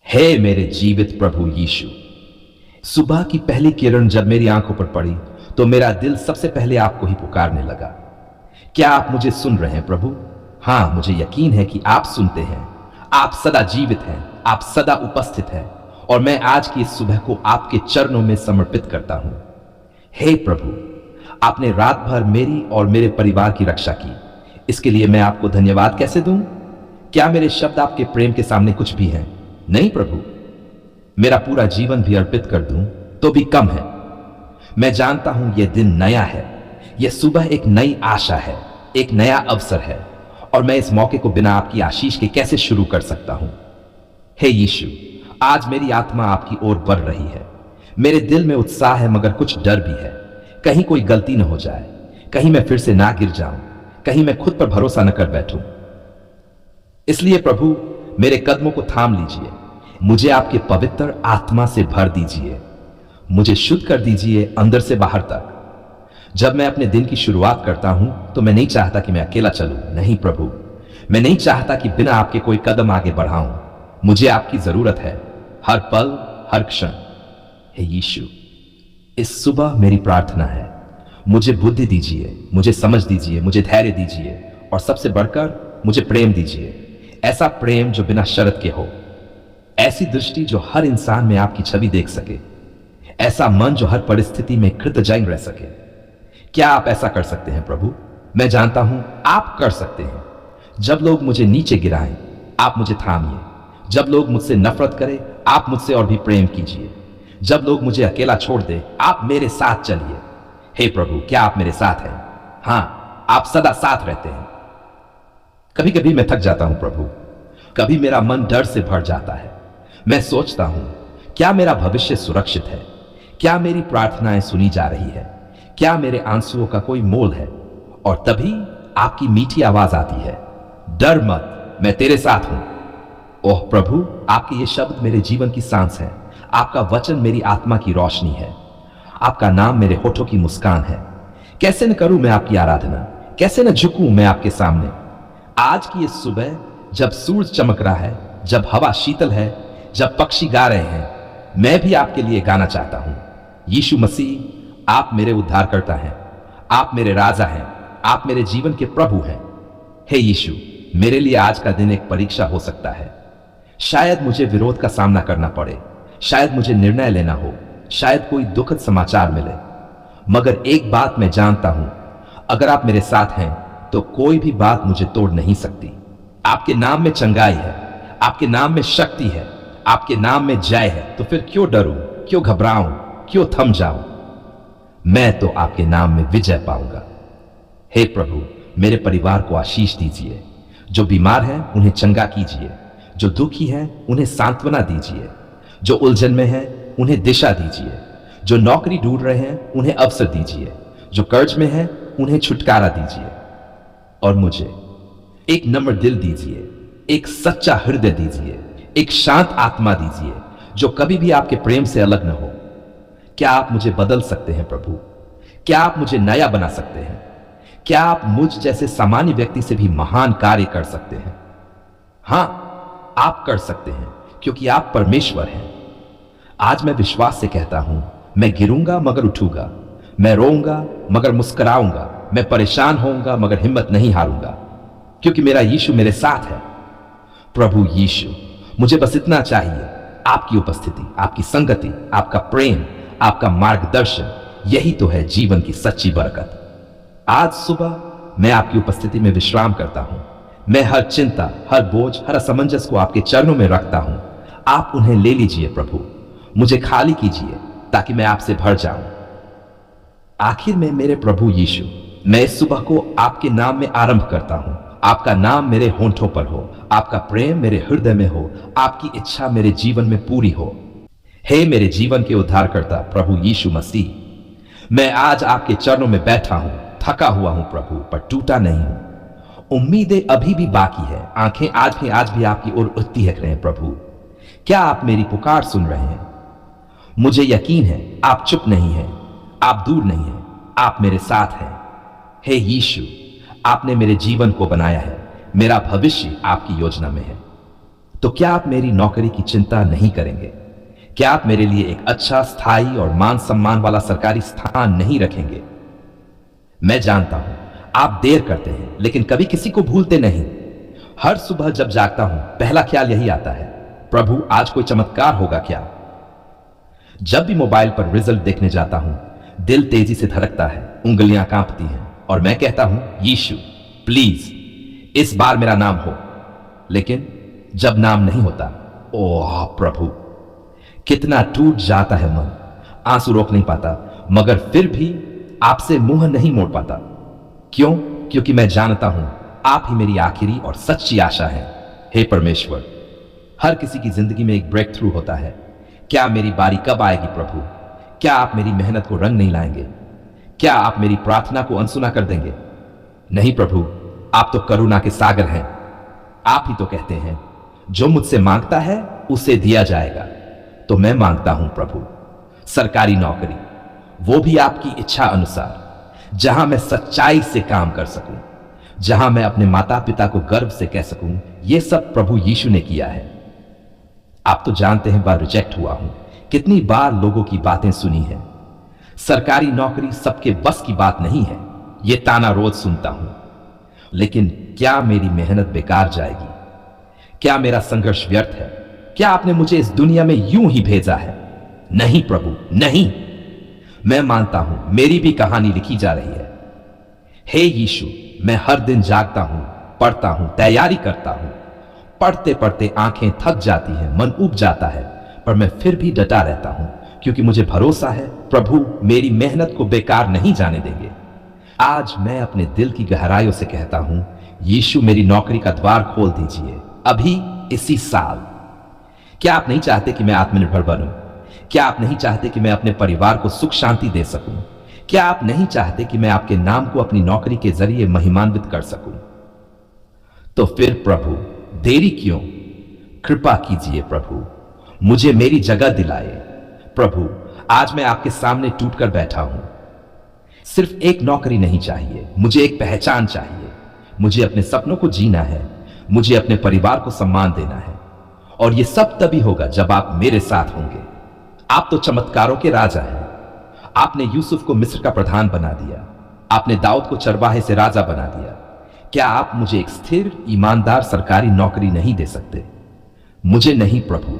हे मेरे जीवित प्रभु यीशु, सुबह की पहली किरण जब मेरी आंखों पर पड़ी तो मेरा दिल सबसे पहले आपको ही पुकारने लगा। क्या आप मुझे सुन रहे हैं प्रभु? हां, मुझे यकीन है कि आप सुनते हैं। आप सदा जीवित हैं, आप सदा उपस्थित हैं और मैं आज की इस सुबह को आपके चरणों में समर्पित करता हूं। हे प्रभु, आपने रात भर मेरी और मेरे परिवार की रक्षा की, इसके लिए मैं आपको धन्यवाद कैसे दूं? क्या मेरे शब्द आपके प्रेम के सामने कुछ भी हैं? नहीं प्रभु, मेरा पूरा जीवन भी अर्पित कर दूं तो भी कम है। मैं जानता हूं यह दिन नया है, यह सुबह एक नई आशा है, एक नया अवसर है और मैं इस मौके को बिना आपकी आशीष के कैसे शुरू कर सकता हूं। हे यीशु, आज मेरी आत्मा आपकी ओर बढ़ रही है। मेरे दिल में उत्साह है मगर कुछ डर भी है, कहीं कोई गलती न हो जाए, कहीं मैं फिर से ना गिर जाऊं, कहीं मैं खुद पर भरोसा न कर बैठूं। इसलिए प्रभु, मेरे कदमों को थाम लीजिए, मुझे आपके पवित्र आत्मा से भर दीजिए, मुझे शुद्ध कर दीजिए अंदर से बाहर तक। जब मैं अपने दिन की शुरुआत करता हूं तो मैं नहीं चाहता कि मैं अकेला चलूं। नहीं प्रभु, मैं नहीं चाहता कि बिना आपके कोई कदम आगे बढ़ाऊं। मुझे आपकी जरूरत है, हर पल, हर क्षण। हे यीशु, इस सुबह मेरी प्रार्थना है, मुझे बुद्धि दीजिए, मुझे समझ दीजिए, मुझे धैर्य दीजिए और सबसे बढ़कर मुझे प्रेम दीजिए। ऐसा प्रेम जो बिना शर्त के हो, ऐसी दृष्टि जो हर इंसान में आपकी छवि देख सके, ऐसा मन जो हर परिस्थिति में कृतज्ञ रह सके। क्या आप ऐसा कर सकते हैं प्रभु? मैं जानता हूं आप कर सकते हैं। जब लोग मुझे नीचे गिराएं, आप मुझे थामिए। जब लोग मुझसे नफरत करें, आप मुझसे और भी प्रेम कीजिए। जब लोग मुझे अकेला छोड़ दें, आप मेरे साथ चलिए। हे प्रभु, क्या आप मेरे साथ हैं? हां, आप सदा साथ रहते हैं। कभी कभी मैं थक जाता हूं प्रभु, कभी मेरा मन डर से भर जाता है। मैं सोचता हूं, क्या मेरा भविष्य सुरक्षित है? क्या मेरी प्रार्थनाएं सुनी जा रही है? क्या मेरे आंसुओं का कोई मोल है? और तभी आपकी मीठी आवाज आती है, डर मत, मैं तेरे साथ हूं। ओह प्रभु, आपके ये शब्द मेरे जीवन की सांस है, आपका वचन मेरी आत्मा की रोशनी है, आपका नाम मेरे होठों की मुस्कान है। कैसे न करूं मैं आपकी आराधना, कैसे न झुकूं मैं आपके सामने। आज की इस सुबह जब सूरज चमक रहा है, जब हवा शीतल है, जब पक्षी गा रहे हैं, मैं भी आपके लिए गाना चाहता हूं। यीशु मसीह, आप मेरे उद्धारकर्ता हैं, आप मेरे राजा हैं, आप मेरे जीवन के प्रभु हैं। हे यीशु, मेरे लिए आज का दिन एक परीक्षा हो सकता है। शायद मुझे विरोध का सामना करना पड़े, शायद मुझे निर्णय लेना हो, शायद कोई दुखद समाचार मिले, मगर एक बात मैं जानता हूं, अगर आप मेरे साथ हैं तो कोई भी बात मुझे तोड़ नहीं सकती। आपके नाम में चंगाई है, आपके नाम में शक्ति है, आपके नाम में जय है। तो फिर क्यों डरूं, क्यों घबराऊं, क्यों थम जाऊं? मैं तो आपके नाम में विजय पाऊंगा। हे प्रभु, मेरे परिवार को आशीष दीजिए। जो बीमार हैं उन्हें चंगा कीजिए, जो दुखी हैं उन्हें सांत्वना दीजिए, जो उलझन में हैं उन्हें दिशा दीजिए, जो नौकरी ढूंढ रहे हैं उन्हें अवसर दीजिए, जो कर्ज में हैं उन्हें छुटकारा दीजिए। और मुझे एक नम्र दिल दीजिए, एक सच्चा हृदय दीजिए, एक शांत आत्मा दीजिए जो कभी भी आपके प्रेम से अलग न हो। क्या आप मुझे बदल सकते हैं प्रभु? क्या आप मुझे नया बना सकते हैं? क्या आप मुझ जैसे सामान्य व्यक्ति से भी महान कार्य कर सकते हैं? हां, आप कर सकते हैं क्योंकि आप परमेश्वर हैं। आज मैं विश्वास से कहता हूं, मैं गिरूंगा मगर उठूंगा, मैं रोऊंगा मगर मुस्कुराऊंगा, मैं परेशान होऊंगा मगर हिम्मत नहीं हारूंगा, क्योंकि मेरा यीशु मेरे साथ है। प्रभु यीशु, मुझे बस इतना चाहिए, आपकी उपस्थिति, आपकी संगति, आपका प्रेम, आपका मार्गदर्शन। यही तो है जीवन की सच्ची बरकत। आज सुबह मैं आपकी उपस्थिति में विश्राम करता हूं। मैं हर चिंता, हर बोझ, हर असमंजस को आपके चरणों में रखता हूं। आप उन्हें ले लीजिए प्रभु, मुझे खाली कीजिए ताकि मैं आपसे भर जाऊं। आखिर में मेरे प्रभु यीशु, मैं इस सुबह को आपके नाम में आरंभ करता हूं। आपका नाम मेरे होंठों पर हो, आपका प्रेम मेरे हृदय में हो, आपकी इच्छा मेरे जीवन में पूरी हो। हे मेरे जीवन के उद्धारकर्ता प्रभु यीशु मसीह, मैं आज आपके चरणों में बैठा हूं, थका हुआ हूं प्रभु, पर टूटा नहीं हूं। उम्मीदें अभी भी बाकी है, आंखें आज भी आपकी ओर उठती है रहे हैं प्रभु। क्या आप मेरी पुकार सुन रहे हैं? मुझे यकीन है आप चुप नहीं हैं, आप दूर नहीं हैं, आप मेरे साथ हैं। हे यीशु, आपने मेरे जीवन को बनाया है, मेरा भविष्य आपकी योजना में है। तो क्या आप मेरी नौकरी की चिंता नहीं करेंगे? क्या आप मेरे लिए एक अच्छा, स्थायी और मान सम्मान वाला सरकारी स्थान नहीं रखेंगे? मैं जानता हूं आप देर करते हैं, लेकिन कभी किसी को भूलते नहीं। हर सुबह जब जागता हूं, पहला ख्याल यही आता है, प्रभु आज कोई चमत्कार होगा क्या? जब भी मोबाइल पर रिजल्ट देखने जाता हूं, दिल तेजी से धड़कता है, उंगलियां कांपती हैं और मैं कहता हूं, यीशु प्लीज इस बार मेरा नाम हो। लेकिन जब नाम नहीं होता, ओह प्रभु, कितना टूट जाता है मन। आंसू रोक नहीं पाता, मगर फिर भी आपसे मुंह नहीं मोड़ पाता। क्यों? क्योंकि मैं जानता हूं आप ही मेरी आखिरी और सच्ची आशा है। हे परमेश्वर, हर किसी की जिंदगी में एक ब्रेक थ्रू होता है। क्या मेरी बारी कब आएगी प्रभु? क्या आप मेरी मेहनत को रंग नहीं लाएंगे? क्या आप मेरी प्रार्थना को अनसुना कर देंगे? नहीं प्रभु, आप तो करुणा के सागर हैं। आप ही तो कहते हैं, जो मुझसे मांगता है उसे दिया जाएगा। तो मैं मांगता हूं प्रभु, सरकारी नौकरी, वो भी आपकी इच्छा अनुसार, जहां मैं सच्चाई से काम कर सकूं, जहां मैं अपने माता पिता को गर्व से कह सकूं, यह सब प्रभु यीशु ने किया है। आप तो जानते हैं बार रिजेक्ट हुआ हूं, कितनी बार लोगों की बातें सुनी है। सरकारी नौकरी सबके बस की बात नहीं है, यह ताना रोज सुनता हूं। लेकिन क्या मेरी मेहनत बेकार जाएगी? क्या मेरा संघर्ष व्यर्थ है? क्या आपने मुझे इस दुनिया में यूं ही भेजा है? नहीं प्रभु, नहीं। मैं मानता हूं मेरी भी कहानी लिखी जा रही है। हे यीशु, मैं हर दिन जागता हूं, पढ़ता हूं, तैयारी करता हूं। पढ़ते पढ़ते आंखें थक जाती हैं, मन उब जाता है, पर मैं फिर भी डटा रहता हूं, क्योंकि मुझे भरोसा है प्रभु मेरी मेहनत को बेकार नहीं जाने देंगे। आज मैं अपने दिल की गहराइयों से कहता हूं, यीशु मेरी नौकरी का द्वार खोल दीजिए, अभी इसी साल। क्या आप नहीं चाहते कि मैं आत्मनिर्भर बनूं? क्या आप नहीं चाहते कि मैं अपने परिवार को सुख शांति दे सकूं? क्या आप नहीं चाहते कि मैं आपके नाम को अपनी नौकरी के जरिए महिमान्वित कर सकूं? तो फिर प्रभु देरी क्यों? कृपा कीजिए प्रभु, मुझे मेरी जगह दिलाए। प्रभु आज मैं आपके सामने टूटकर बैठा हूं। सिर्फ एक नौकरी नहीं चाहिए, मुझे एक पहचान चाहिए। मुझे अपने सपनों को जीना है, मुझे अपने परिवार को सम्मान देना है, और यह सब तभी होगा जब आप मेरे साथ होंगे। आप तो चमत्कारों के राजा हैं। आपने यूसुफ को मिस्र का प्रधान बना दिया, आपने दाऊद को चरवाहे से राजा बना दिया। क्या आप मुझे एक स्थिर, ईमानदार सरकारी नौकरी नहीं दे सकते? मुझे नहीं प्रभु,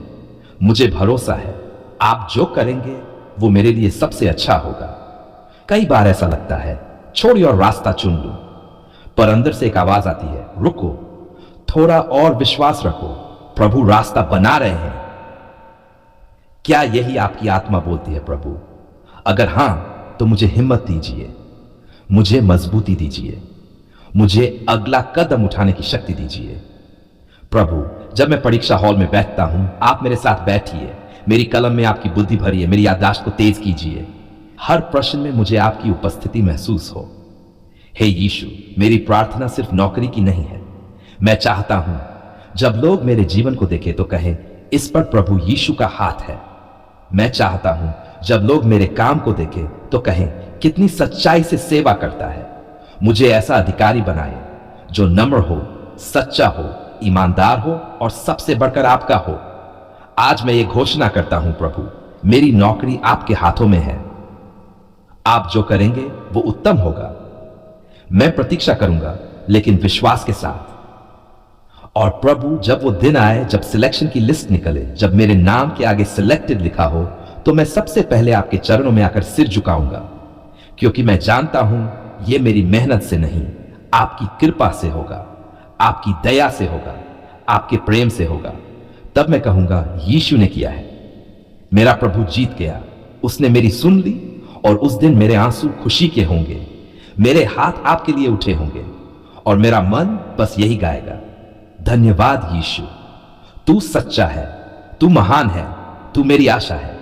मुझे भरोसा है आप जो करेंगे वो मेरे लिए सबसे अच्छा होगा। कई बार ऐसा लगता है छोड़िए और रास्ता चुन लूं, पर अंदर से एक आवाज आती है, रुको, थोड़ा और विश्वास रखो, प्रभु रास्ता बना रहे हैं। क्या यही आपकी आत्मा बोलती है प्रभु? अगर हां, तो मुझे हिम्मत दीजिए, मुझे मजबूती दीजिए, मुझे अगला कदम उठाने की शक्ति दीजिए। प्रभु जब मैं परीक्षा हॉल में बैठता हूं, आप मेरे साथ बैठिए, मेरी कलम में आपकी बुद्धि भरिए, मेरी याददाश्त को तेज कीजिए। हर प्रश्न में मुझे आपकी उपस्थिति महसूस हो। हे यीशु, मेरी प्रार्थना सिर्फ नौकरी की नहीं है। मैं चाहता हूं जब लोग मेरे जीवन को देखें तो कहें, इस पर प्रभु यीशु का हाथ है। मैं चाहता हूं जब लोग मेरे काम को देखें तो कहें, कितनी सच्चाई से सेवा करता है। मुझे ऐसा अधिकारी बनाए जो नम्र हो, सच्चा हो, ईमानदार हो और सबसे बढ़कर आपका हो। आज मैं ये घोषणा करता हूं प्रभु, मेरी नौकरी आपके हाथों में है। आप जो करेंगे वो उत्तम होगा। मैं प्रतीक्षा करूंगा, लेकिन विश्वास के साथ। और प्रभु जब वो दिन आए, जब सिलेक्शन की लिस्ट निकले, जब मेरे नाम के आगे सिलेक्टेड लिखा हो, तो मैं सबसे पहले आपके चरणों में आकर सिर झुकाऊंगा, क्योंकि मैं जानता हूं यह मेरी मेहनत से नहीं, आपकी कृपा से होगा, आपकी दया से होगा, आपके प्रेम से होगा। तब मैं कहूंगा, यीशु ने किया है, मेरा प्रभु जीत गया, उसने मेरी सुन ली, और उस दिन मेरे आंसू खुशी के होंगे, मेरे हाथ आपके लिए उठे होंगे, और मेरा मन बस यही गाएगा, धन्यवाद यीशु, तू सच्चा है, तू महान है, तू मेरी आशा है।